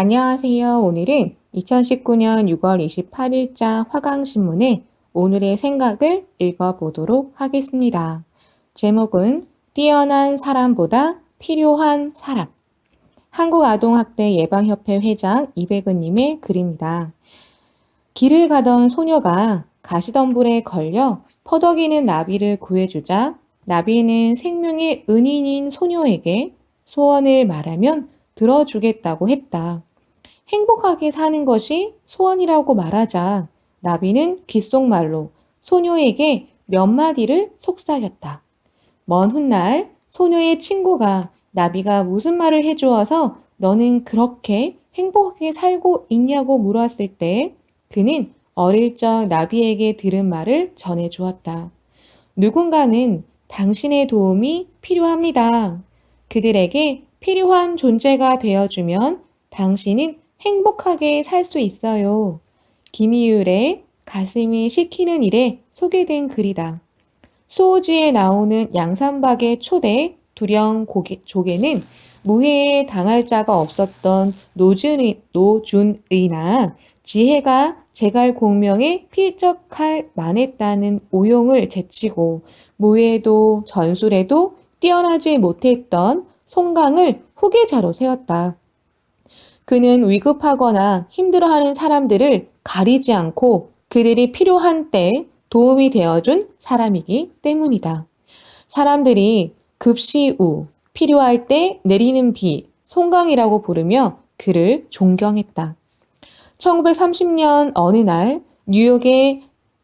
안녕하세요. 오늘은 2019년 6월 28일자 화강신문의 오늘의 생각을 읽어보도록 하겠습니다. 제목은 뛰어난 사람보다 필요한 사람. 한국아동학대 예방협회 회장 이백은님의 글입니다. 길을 가던 소녀가 가시덤불에 걸려 퍼덕이는 나비를 구해주자 나비는 생명의 은인인 소녀에게 소원을 말하면 들어주겠다고 했다. 행복하게 사는 것이 소원이라고 말하자 나비는 귓속말로 소녀에게 몇 마디를 속삭였다. 먼 훗날 소녀의 친구가 나비가 무슨 말을 해주어서 너는 그렇게 행복하게 살고 있냐고 물었을 때 그는 어릴 적 나비에게 들은 말을 전해주었다. 누군가는 당신의 도움이 필요합니다. 그들에게 필요한 존재가 되어주면 당신은 행복하게 살 수 있어요. 김희율의 가슴이 시키는 일에 소개된 글이다. 수호지에 나오는 양산박의 초대 두령 조개는 무해에 당할 자가 없었던 노준의나 지혜가 제갈 공명에 필적할 만했다는 오용을 제치고 무예도 전술에도 뛰어나지 못했던 송강을 후계자로 세웠다. 그는 위급하거나 힘들어하는 사람들을 가리지 않고 그들이 필요한 때 도움이 되어준 사람이기 때문이다. 사람들이 급시우, 필요할 때 내리는 비, 송강이라고 부르며 그를 존경했다. 1930년 어느 날 뉴욕의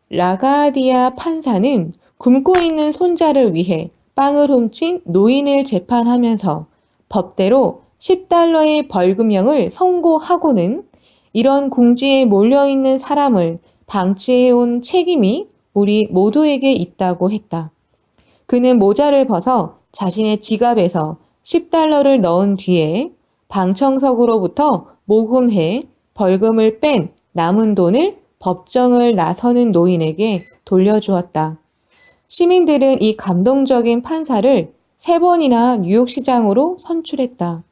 라가디아 판사는 굶고 있는 손자를 위해 빵을 훔친 노인을 재판하면서 법대로 10달러의 벌금형을 선고하고는 이런 궁지에 몰려있는 사람을 방치해온 책임이 우리 모두에게 있다고 했다. 그는 모자를 벗어 자신의 지갑에서 10달러를 넣은 뒤에 방청석으로부터 모금해 벌금을 뺀 남은 돈을 법정을 나서는 노인에게 돌려주었다. 시민들은 이 감동적인 판사를 3번이나 뉴욕시장으로 선출했다.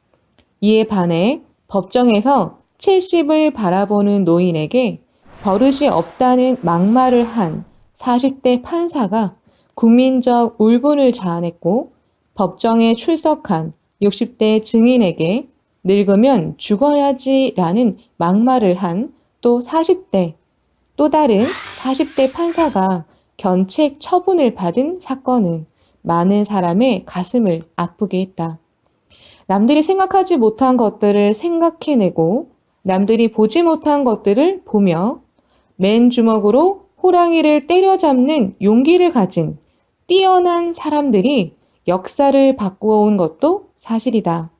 이에 반해 법정에서 70을 바라보는 노인에게 버릇이 없다는 막말을 한 40대 판사가 국민적 울분을 자아냈고 법정에 출석한 60대 증인에게 늙으면 죽어야지라는 막말을 한 또 40대, 또 다른 40대 판사가 견책 처분을 받은 사건은 많은 사람의 가슴을 아프게 했다. 남들이 생각하지 못한 것들을 생각해내고 남들이 보지 못한 것들을 보며 맨 주먹으로 호랑이를 때려잡는 용기를 가진 뛰어난 사람들이 역사를 바꾸어온 것도 사실이다.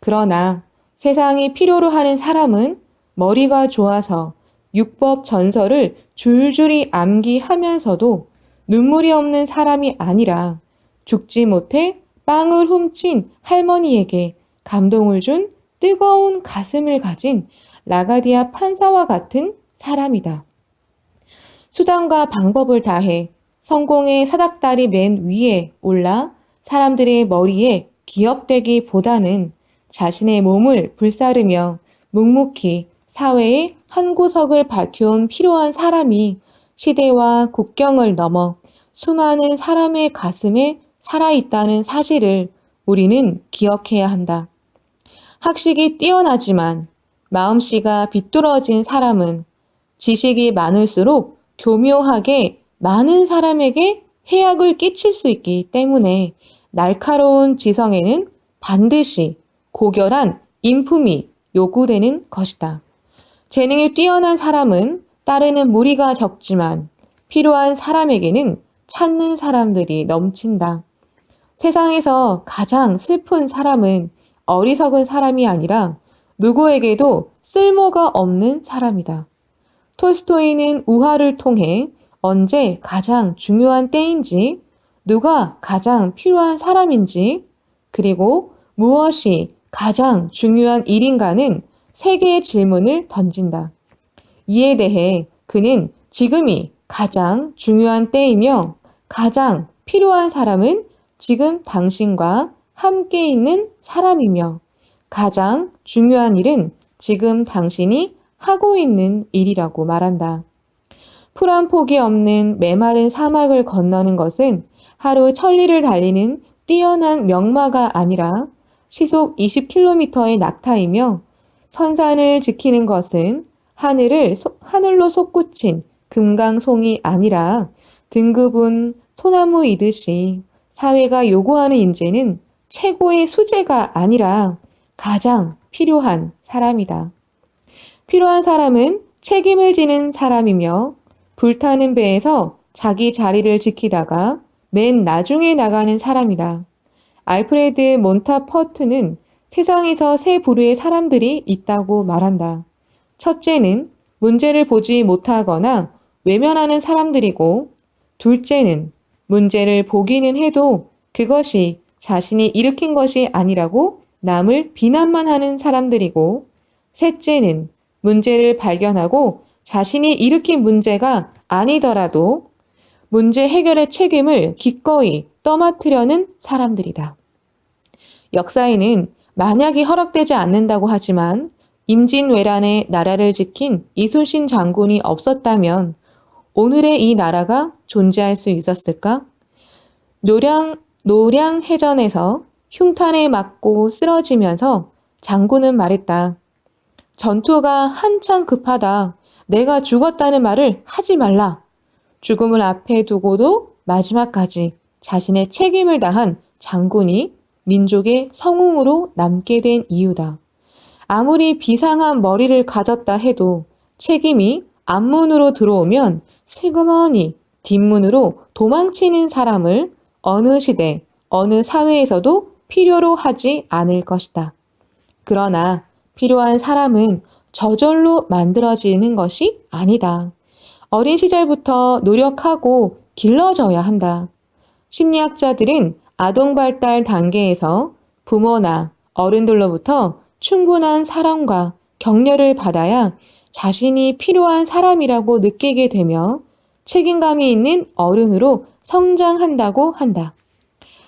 그러나 세상이 필요로 하는 사람은 머리가 좋아서 율법 전설을 줄줄이 암기하면서도 눈물이 없는 사람이 아니라 죽지 못해 빵을 훔친 할머니에게 감동을 준 뜨거운 가슴을 가진 라가디아 판사와 같은 사람이다. 수단과 방법을 다해 성공의 사닥다리 맨 위에 올라 사람들의 머리에 기억되기보다는 자신의 몸을 불사르며 묵묵히 사회의 한 구석을 밝혀온 필요한 사람이 시대와 국경을 넘어 수많은 사람의 가슴에 살아있다는 사실을 우리는 기억해야 한다. 학식이 뛰어나지만 마음씨가 비뚤어진 사람은 지식이 많을수록 교묘하게 많은 사람에게 해악을 끼칠 수 있기 때문에 날카로운 지성에는 반드시 고결한 인품이 요구되는 것이다. 재능이 뛰어난 사람은 따르는 무리가 적지만 필요한 사람에게는 찾는 사람들이 넘친다. 세상에서 가장 슬픈 사람은 어리석은 사람이 아니라 누구에게도 쓸모가 없는 사람이다. 톨스토이는 우화를 통해 언제 가장 중요한 때인지, 누가 가장 필요한 사람인지, 그리고 무엇이 가장 중요한 일인가는 3개의 질문을 던진다. 이에 대해 그는 지금이 가장 중요한 때이며 가장 필요한 사람은 지금 당신과 함께 있는 사람이며 가장 중요한 일은 지금 당신이 하고 있는 일이라고 말한다. 풀 한 폭이 없는 메마른 사막을 건너는 것은 하루 천리를 달리는 뛰어난 명마가 아니라 시속 20km의 낙타이며 선산을 지키는 것은 하늘로 솟구친 금강송이 아니라 등급은 소나무이듯이 사회가 요구하는 인재는 최고의 수재가 아니라 가장 필요한 사람이다. 필요한 사람은 책임을 지는 사람이며 불타는 배에서 자기 자리를 지키다가 맨 나중에 나가는 사람이다. 알프레드 몬타퍼트는 세상에서 세 부류의 사람들이 있다고 말한다. 첫째는 문제를 보지 못하거나 외면하는 사람들이고, 둘째는 문제를 보기는 해도 그것이 자신이 일으킨 것이 아니라고 남을 비난만 하는 사람들이고, 셋째는 문제를 발견하고 자신이 일으킨 문제가 아니더라도 문제 해결의 책임을 기꺼이 떠맡으려는 사람들이다. 역사에는 만약이 허락되지 않는다고 하지만 임진왜란에 나라를 지킨 이순신 장군이 없었다면 오늘의 이 나라가 존재할 수 있었을까? 노량해전에서 흉탄에 맞고 쓰러지면서 장군은 말했다. 전투가 한창 급하다. 내가 죽었다는 말을 하지 말라. 죽음을 앞에 두고도 마지막까지 자신의 책임을 다한 장군이 민족의 성웅으로 남게 된 이유다. 아무리 비상한 머리를 가졌다 해도 책임이 앞문으로 들어오면 슬그머니 뒷문으로 도망치는 사람을 어느 시대, 어느 사회에서도 필요로 하지 않을 것이다. 그러나 필요한 사람은 저절로 만들어지는 것이 아니다. 어린 시절부터 노력하고 길러져야 한다. 심리학자들은 아동 발달 단계에서 부모나 어른들로부터 충분한 사랑과 격려를 받아야 자신이 필요한 사람이라고 느끼게 되며 책임감이 있는 어른으로 성장한다고 한다.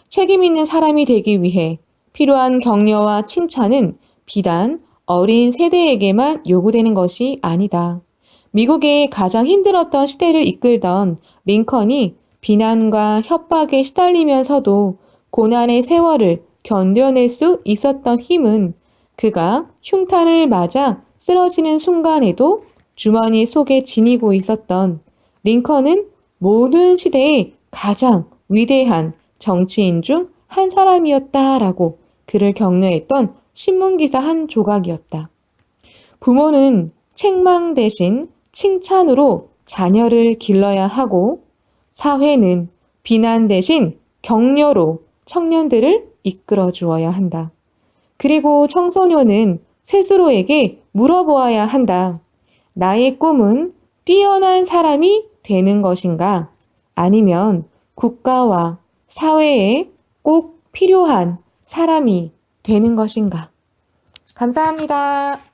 책임 있는 사람이 되기 위해 필요한 격려와 칭찬은 비단 어린 세대에게만 요구되는 것이 아니다. 미국의 가장 힘들었던 시대를 이끌던 링컨이 비난과 협박에 시달리면서도 고난의 세월을 견뎌낼 수 있었던 힘은 그가 흉탄을 맞아 쓰러지는 순간에도 주머니 속에 지니고 있었던 링컨은 모든 시대의 가장 위대한 정치인 중 한 사람이었다라고 그를 격려했던 신문기사 한 조각이었다. 부모는 책망 대신 칭찬으로 자녀를 길러야 하고 사회는 비난 대신 격려로 청년들을 이끌어 주어야 한다. 그리고 청소년은 스스로에게 물어보아야 한다. 나의 꿈은 뛰어난 사람이 되는 것인가? 아니면 국가와 사회에 꼭 필요한 사람이 되는 것인가? 감사합니다.